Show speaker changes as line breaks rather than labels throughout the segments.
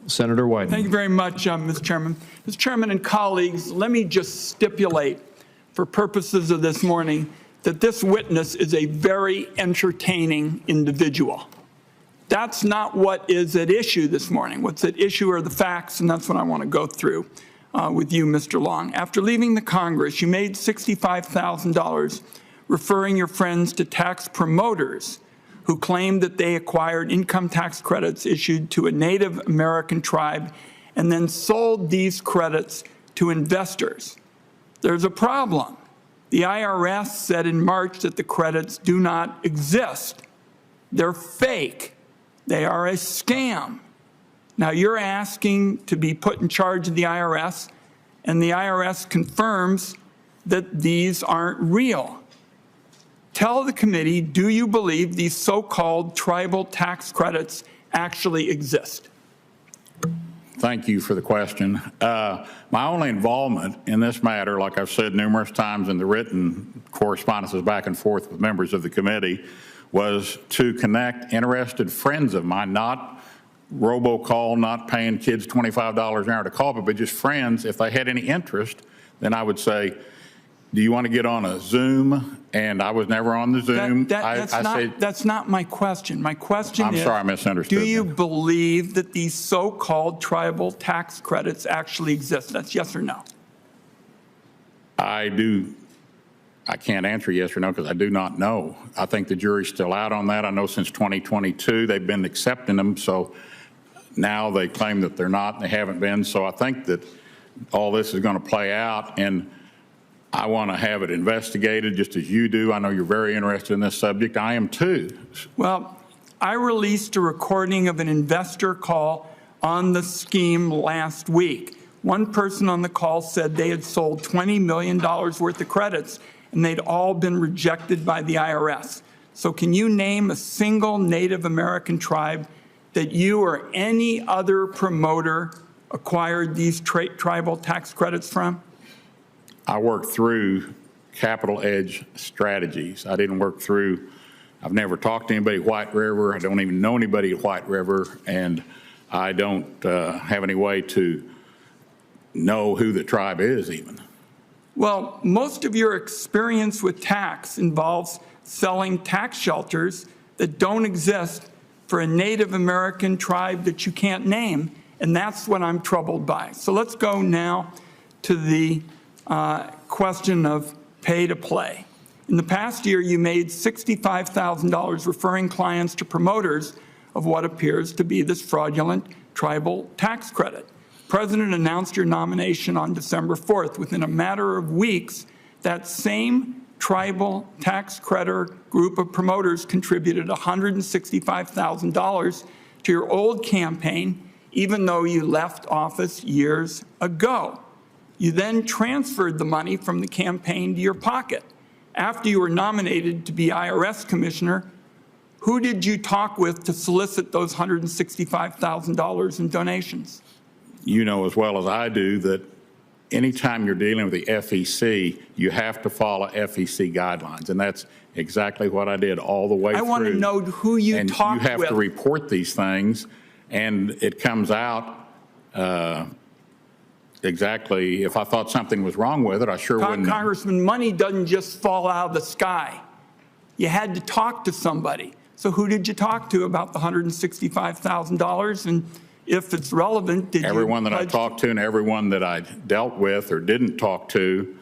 Senator Wyden.
Thank you very much, Mr. Chairman. Mr. Chairman and colleagues, let me just stipulate for purposes of this morning that this witness is a very entertaining individual. That's not what is at issue this morning. What's at issue are the facts, and that's what I want to go through with you, Mr. Long. After leaving the Congress, you made $65,000 referring your friends to tax promoters who claimed that they acquired income tax credits issued to a Native American tribe and then sold these credits to investors. There's a problem. The IRS said in March that the credits do not exist. They're fake. They are a scam. Now you're asking to be put in charge of the IRS, and the IRS confirms that these aren't real. Tell the committee, do you believe these so-called tribal tax credits actually exist?
Thank you for the question. My only involvement in this matter, like I've said numerous times in the written correspondences back and forth with members of the committee, was to connect interested friends of mine, not robocall, not paying kids $25 an hour to call, but just friends. If they had any interest, then I would say, do you want to get on a Zoom? And I was never on the Zoom.
That's not my question. My question is,
I'm sorry, I misunderstood.
Do you believe that these so-called tribal tax credits actually exist? That's yes or no.
I do. I can't answer yes or no because I do not know. I think the jury's still out on that. I know since 2022 they've been accepting them, so now they claim that they're not and they haven't been. So I think that all this is going to play out, and I want to have it investigated just as you do. I know you're very interested in this subject. I am too. Well,
I released a recording of an investor call on the scheme last week. One person on the call said they had sold $20 million worth of credits and they'd all been rejected by the IRS. So can you name a single Native American tribe that you or any other promoter acquired these tribal tax credits from?
I worked through Capital Edge Strategies. I didn't work through, I've never talked to anybody at White River. I don't even know anybody at White River, and I don't have any way to know who the tribe is even.
Well, most of your experience with tax involves selling tax shelters that don't exist for a Native American tribe that you can't name, and that's what I'm troubled by. So let's go now to the question of pay to play. In the past year, you made $65,000 referring clients to promoters of what appears to be this fraudulent tribal tax credit. The President announced your nomination on December 4th. Within a matter of weeks, that same tribal tax creditor group of promoters contributed $165,000 to your old campaign, even though you left office years ago. You then transferred the money from the campaign to your pocket. After you were nominated to be IRS commissioner, who did you talk with to solicit those $165,000 in donations?
You know as well as I do that anytime you're dealing with the FEC, you have to follow FEC guidelines, and that's exactly what I did all the way through.
I want to know who you talked with.
You have to report these things, and it comes out exactly. If I thought something was wrong with it, I sure wouldn't.
Congressman, money doesn't just fall out of the sky. You had to talk to somebody. So who did you talk to about the $165,000? And if it's relevant, did
everyone that I talked to and everyone that I dealt with or didn't talk to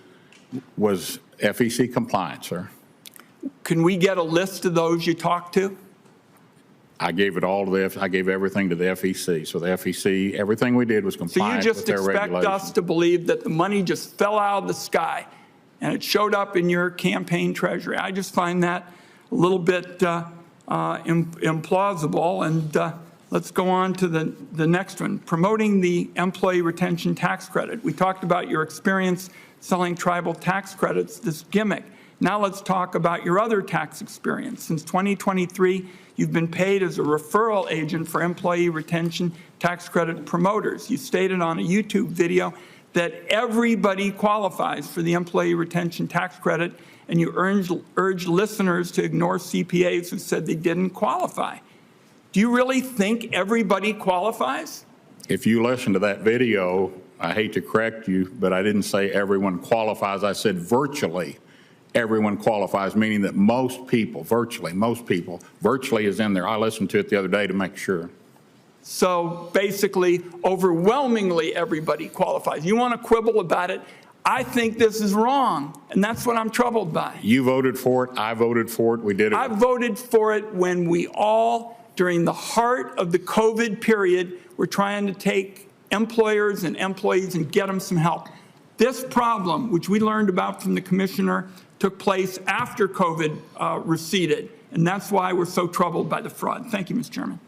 was FEC compliant, sir.
Can we get a list of those you talked to?
I gave it all to I gave everything to the FEC. So the FEC, everything we did was compliant with their regulations.
So you just expect us to believe that the money just fell out of the sky and it showed up in your campaign treasury? I just find that a little bit implausible. And let's go on to the next one, promoting the employee retention tax credit. We talked about your experience selling tribal tax credits, this gimmick. Now let's talk about your other tax experience. Since 2023, you've been paid as a referral agent for employee retention tax credit promoters. You stated on a YouTube video that everybody qualifies for the employee retention tax credit, and you urged listeners to ignore CPAs who said they didn't qualify. Do you really think everybody qualifies?
If you listen to that video, I hate to correct you, but I didn't say everyone qualifies. I said virtually everyone qualifies, meaning that most people, virtually most people, virtually is in there. I listened to it the other day to make sure.
So basically, overwhelmingly, everybody qualifies. You want to quibble about it? I think this is wrong, and that's what I'm troubled by.
You voted for it. I voted for it. We did it.
I voted for it when we all, during the heart of the COVID period, were trying to take employers and employees and get them some help. This problem, which we learned about from the commissioner, took place after COVID receded, and that's why we're so troubled by the fraud. Thank you, Mr. Chairman.